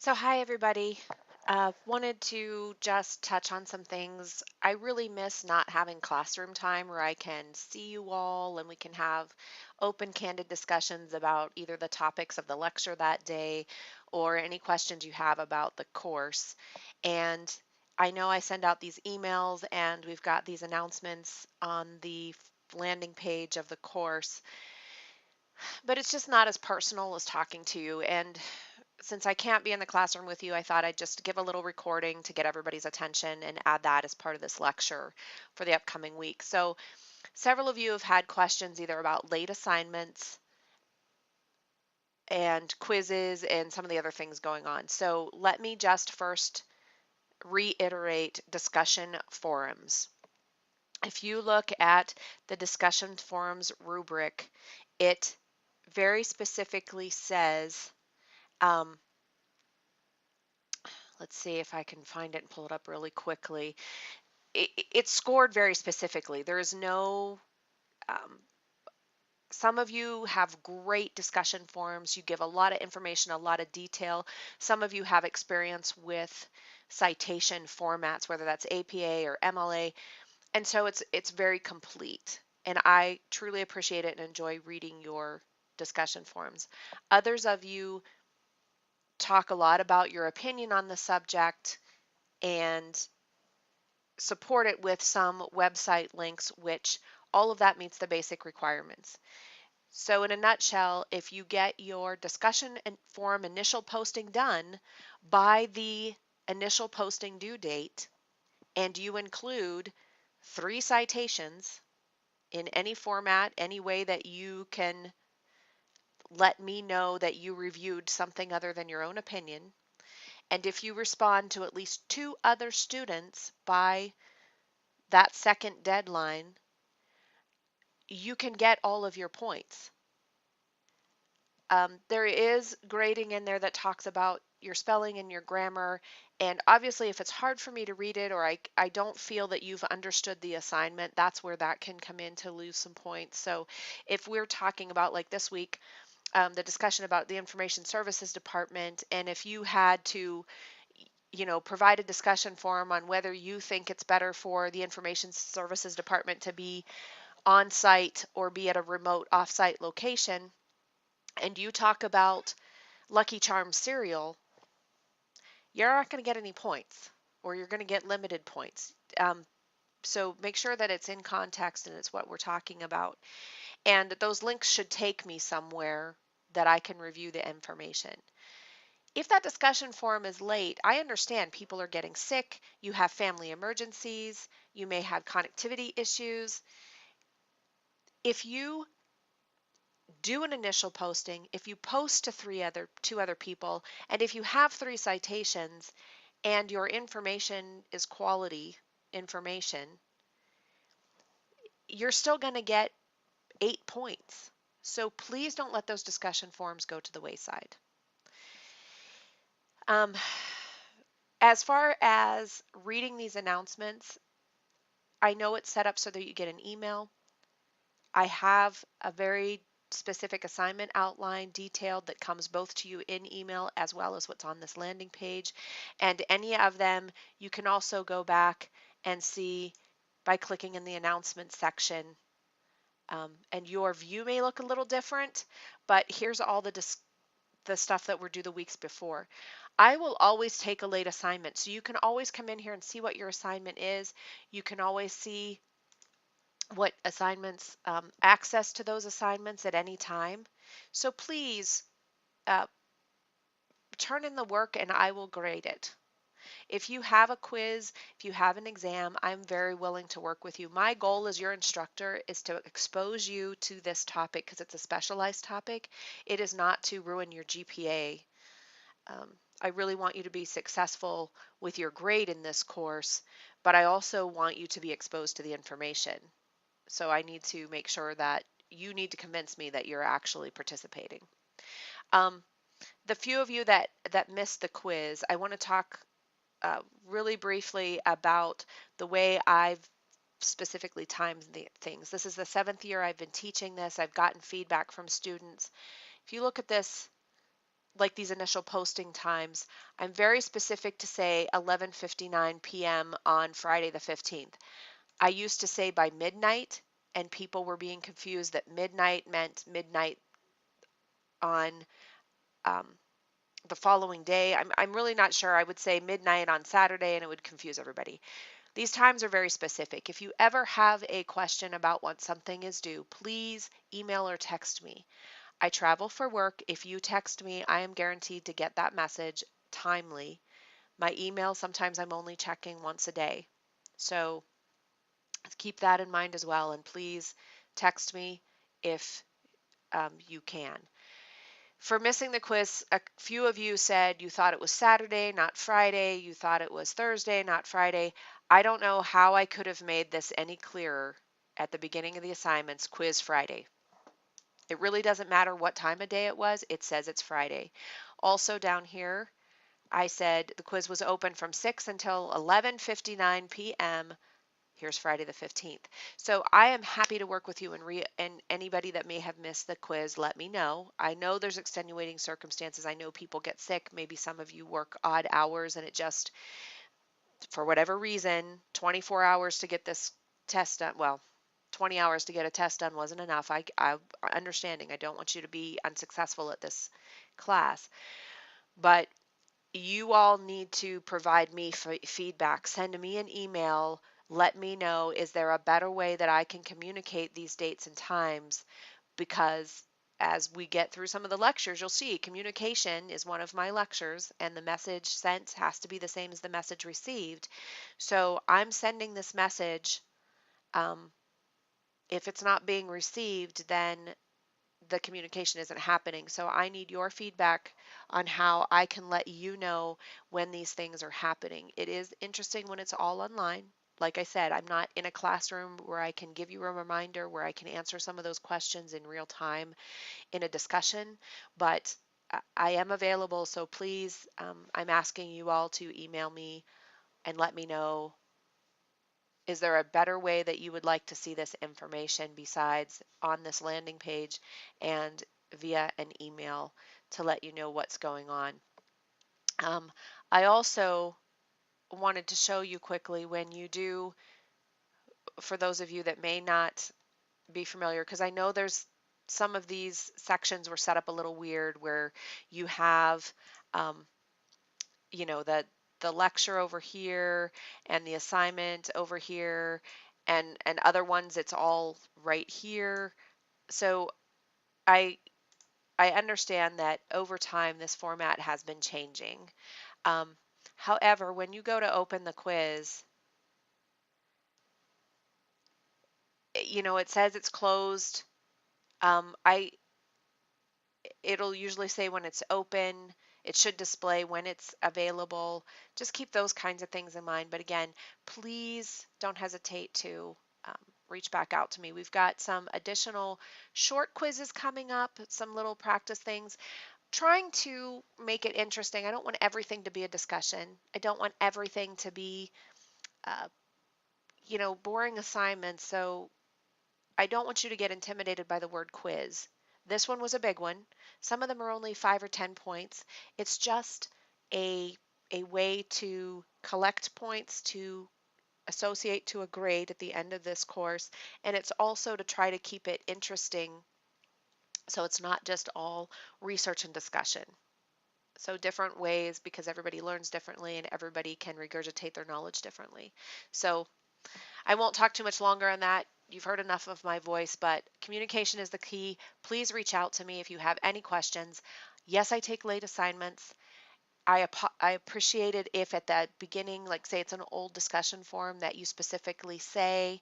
So, hi everybody. Wanted to just touch on some things. I really miss not having classroom time where I can see you all and we can have open, candid discussions about either the topics of the lecture that day or any questions you have about the course. And I know I send out these emails and we've got these announcements on the landing page of the course, but it's just not as personal as talking to you. And since I can't be in the classroom with you, I thought I'd just give a little recording to get everybody's attention and add that as part of this lecture for the upcoming week. So several of you have had questions either about late assignments and quizzes and some of the other things going on. So let me just first reiterate discussion forums. If you look at the discussion forums rubric, it very specifically says, let's see if I can find it and pull it up really quickly. It's scored very specifically. There is no, um, some of you have great discussion forums. You give a lot of information, a lot of detail. Some of you have experience with citation formats, whether that's APA or MLA. And so it's very complete. And I truly appreciate it and enjoy reading your discussion forums. Others of you talk a lot about your opinion on the subject and support it with some website links, which all of that meets the basic requirements. So in a nutshell, if you get your discussion and forum initial posting done by the initial posting due date, and you include 3 citations in any format, any way that you can let me know that you reviewed something other than your own opinion, and if you respond to at least 2 other students by that second deadline, you can get all of your points. There is grading in there that talks about your spelling and your grammar. And obviously, if it's hard for me to read it or I don't feel that you've understood the assignment, that's where that can come in to lose some points. So if we're talking about like this week, the discussion about the Information Services Department, and if you had to provide a discussion forum on whether you think it's better for the Information Services Department to be on site or be at a remote off-site location, and you talk about Lucky Charms cereal, you're not going to get any points, or you're going to get limited points. So make sure that it's in context and it's what we're talking about. And those links should take me somewhere that I can review the information. If that discussion forum is late, I understand people are getting sick, you have family emergencies, you may have connectivity issues. If you do an initial posting, if you post to two other people, and if you have 3 citations and your information is quality information, you're still going to get 8 points. So please don't let those discussion forums go to the wayside. Um, as far as reading these announcements, I know it's set up so that you get an email. I have a very specific assignment outline detailed that comes both to you in email as well as what's on this landing page. And any of them you can also go back and see by clicking in the announcements section. And your view may look a little different, but here's all the stuff that were due the weeks before. I will always take a late assignment, so you can always come in here and see what your assignment is. You can always see what assignments, access to those assignments at any time. So please uh, turn in the work and I will grade it. If you have a quiz, if you have an exam, I'm very willing to work with you. My goal as your instructor is to expose you to this topic because it's a specialized topic. It is not to ruin your GPA. Um, I really want you to be successful with your grade in this course, but I also want you to be exposed to the information. So I need to make sure that you need to convince me that you're actually participating. Um, the few of you that missed the quiz, I want to talk really briefly about the way I've specifically timed the things. This is the 7th year I've been teaching this. I've gotten feedback from students. If you look at this like these initial posting times, I'm very specific to say 11:59 p.m. on Friday the 15th. I used to say by midnight, and people were being confused that midnight meant midnight on um, the following day. I'm really not sure. I would say midnight on Saturday and it would confuse everybody. These times are very specific. If you ever have a question about when something is due, please email or text me. I travel for work. If you text me, I am guaranteed to get that message timely. My email, sometimes I'm only checking once a day. So keep that in mind as well. And please text me if you can. For missing the quiz, a few of you said you thought it was Saturday, not Friday. You thought it was Thursday, not Friday. I don't know how I could have made this any clearer at the beginning of the assignments, quiz Friday. It really doesn't matter what time of day it was, it says it's Friday. Also down here, I said the quiz was open from 6 until 11:59 p.m. Here's Friday the 15th. So I am happy to work with you and anybody that may have missed the quiz, let me know. I know there's extenuating circumstances. I know people get sick. Maybe some of you work odd hours and it just, for whatever reason, 24 hours to get this test done. Well, 20 hours to get a test done wasn't enough. I understanding. I don't want you to be unsuccessful at this class, but you all need to provide me feedback. Send me an email. Let me know, is there a better way that I can communicate these dates and times? Because as we get through some of the lectures, you'll see communication is one of my lectures, and the message sent has to be the same as the message received. So I'm sending this message. Um, if it's not being received, then the communication isn't happening. So I need your feedback on how I can let you know when these things are happening. It is interesting when it's all online. Like I said, I'm not in a classroom where I can give you a reminder, where I can answer some of those questions in real time in a discussion, but I am available. So please, I'm asking you all to email me and let me know, is there a better way that you would like to see this information besides on this landing page and via an email to let you know what's going on? Um, I also wanted to show you quickly when you do, for those of you that may not be familiar, because I know there's some of these sections were set up a little weird where you have, um, the lecture over here and the assignment over here, and other ones it's all right here. So I I understand that over time this format has been changing. Um, However, when you go to open the quiz, it says it's closed. I It'll usually say when it's open. It should display when it's available. Just keep those kinds of things in mind. But again, please don't hesitate to um, reach back out to me. We've got some additional short quizzes coming up, some little practice things, trying to make it interesting. I don't want everything to be a discussion. I don't want everything to be, uh, boring assignments. So I don't want you to get intimidated by the word quiz. This one was a big one. Some of them are only 5 or 10 points. It's just a a way to collect points to associate to a grade at the end of this course, and it's also to try to keep it interesting so it's not just all research and discussion. So different ways, because everybody learns differently and everybody can regurgitate their knowledge differently. So I won't talk too much longer on that. You've heard enough of my voice, but communication is the key. Please reach out to me if you have any questions. Yes, I take late assignments. I appreciate it if at the beginning, like say it's an old discussion forum, that you specifically say,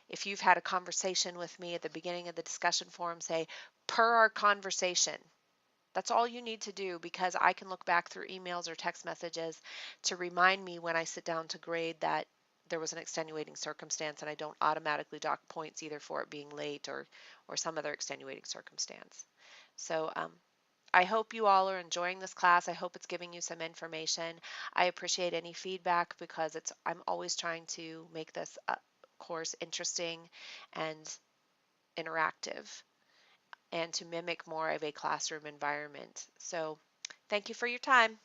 if you've had a conversation with me at the beginning of the discussion forum, say, per our conversation. That's all you need to do, because I can look back through emails or text messages to remind me when I sit down to grade that there was an extenuating circumstance, and I don't automatically dock points either for it being late or some other extenuating circumstance. So I hope you all are enjoying this class. I hope it's giving you some information. I appreciate any feedback, because I'm always trying to make this course interesting and interactive, and to mimic more of a classroom environment. So Thank you for your time.